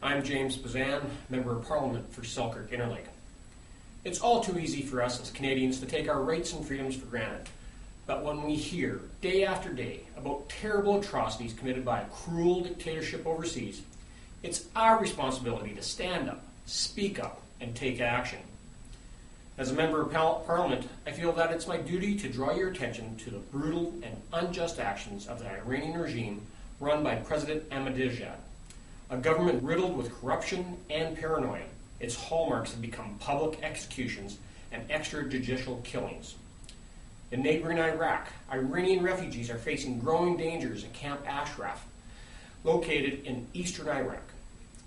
I'm James Bezan, Member of Parliament for Selkirk-Interlake. It's all too easy for us as Canadians to take our rights and freedoms for granted. But when we hear, day after day, about terrible atrocities committed by a cruel dictatorship overseas, it's our responsibility to stand up, speak up, and take action. As a Member of Parliament, I feel that it's my duty to draw your attention to the brutal and unjust actions of the Iranian regime run by President Ahmadinejad, a government riddled with corruption and paranoia. Its hallmarks have become public executions and extrajudicial killings. In neighboring Iraq, Iranian refugees are facing growing dangers at Camp Ashraf, located in eastern Iraq.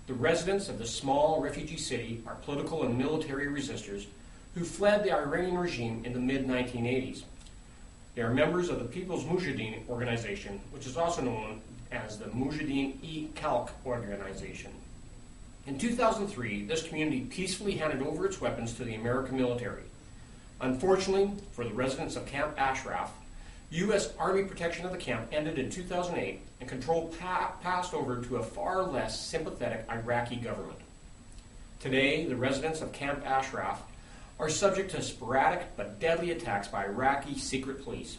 The residents of the small refugee city are political and military resistors who fled the Iranian regime in the mid-1980s. They are members of the People's Mujahideen organization, which is also known as the Mujahideen-e-Khalq organization. In 2003, this community peacefully handed over its weapons to the American military. Unfortunately, for the residents of Camp Ashraf, U.S. Army protection of the camp ended in 2008 and control passed over to a far less sympathetic Iraqi government. Today, the residents of Camp Ashraf are subject to sporadic but deadly attacks by Iraqi secret police.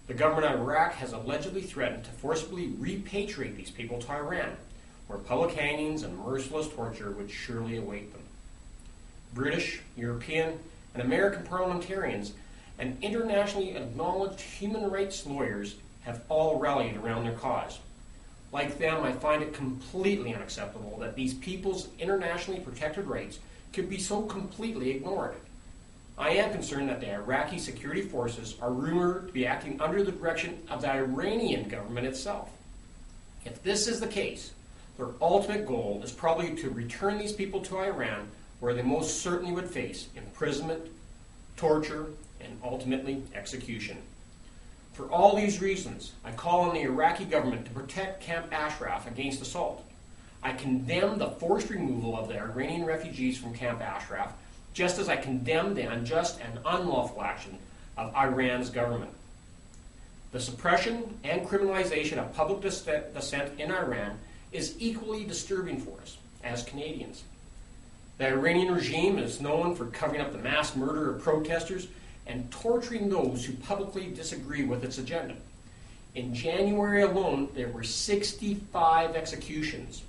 The government of Iraq has allegedly threatened to forcibly repatriate these people to Iran, where public hangings and merciless torture would surely await them. British, European, and American parliamentarians and internationally acknowledged human rights lawyers have all rallied around their cause. Like them, I find it completely unacceptable that these people's internationally protected rights could be so completely ignored. I am concerned that the Iraqi security forces are rumored to be acting under the direction of the Iranian government itself. If this is the case, their ultimate goal is probably to return these people to Iran, where they most certainly would face imprisonment, torture, and ultimately execution. For all these reasons, I call on the Iraqi government to protect Camp Ashraf against assault. I condemn the forced removal of the Iranian refugees from Camp Ashraf, just as I condemn the unjust and unlawful action of Iran's government. The suppression and criminalization of public dissent in Iran is equally disturbing for us as Canadians. The Iranian regime is known for covering up the mass murder of protesters and torturing those who publicly disagree with its agenda. In January alone, there were 65 executions.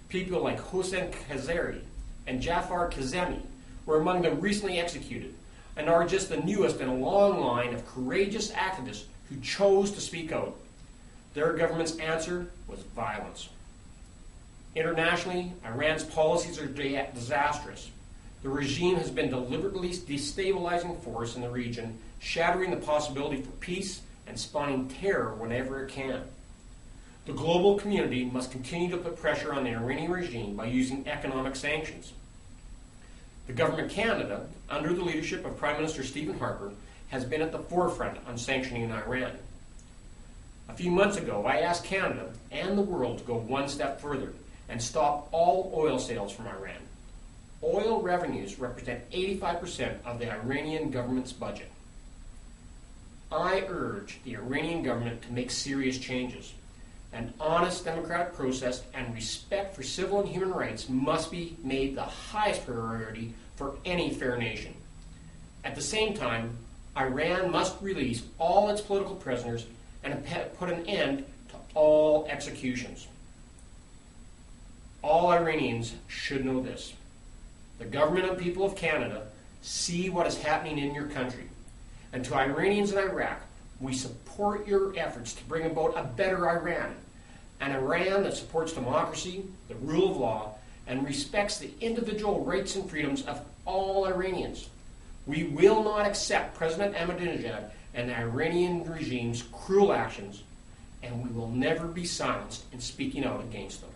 People like Hossein Khazari and Jafar Kazemi were among the recently executed and are just the newest in a long line of courageous activists who chose to speak out. Their government's answer was violence. Internationally, Iran's policies are disastrous. The regime has been deliberately destabilizing force in the region, shattering the possibility for peace and spawning terror whenever it can. The global community must continue to put pressure on the Iranian regime by using economic sanctions. The Government of Canada, under the leadership of Prime Minister Stephen Harper, has been at the forefront on sanctioning Iran. A few months ago, I asked Canada and the world to go one step further and stop all oil sales from Iran. Oil revenues represent 85% of the Iranian government's budget. I urge the Iranian government to make serious changes. An honest democratic process and respect for civil and human rights must be made the highest priority for any fair nation. At the same time, Iran must release all its political prisoners and put an end to all executions. All Iranians should know this. The government and people of Canada see what is happening in your country. And to Iranians in Iraq, we support your efforts to bring about a better Iran, an Iran that supports democracy, the rule of law, and respects the individual rights and freedoms of all Iranians. We will not accept President Ahmadinejad and the Iranian regime's cruel actions, and we will never be silenced in speaking out against them.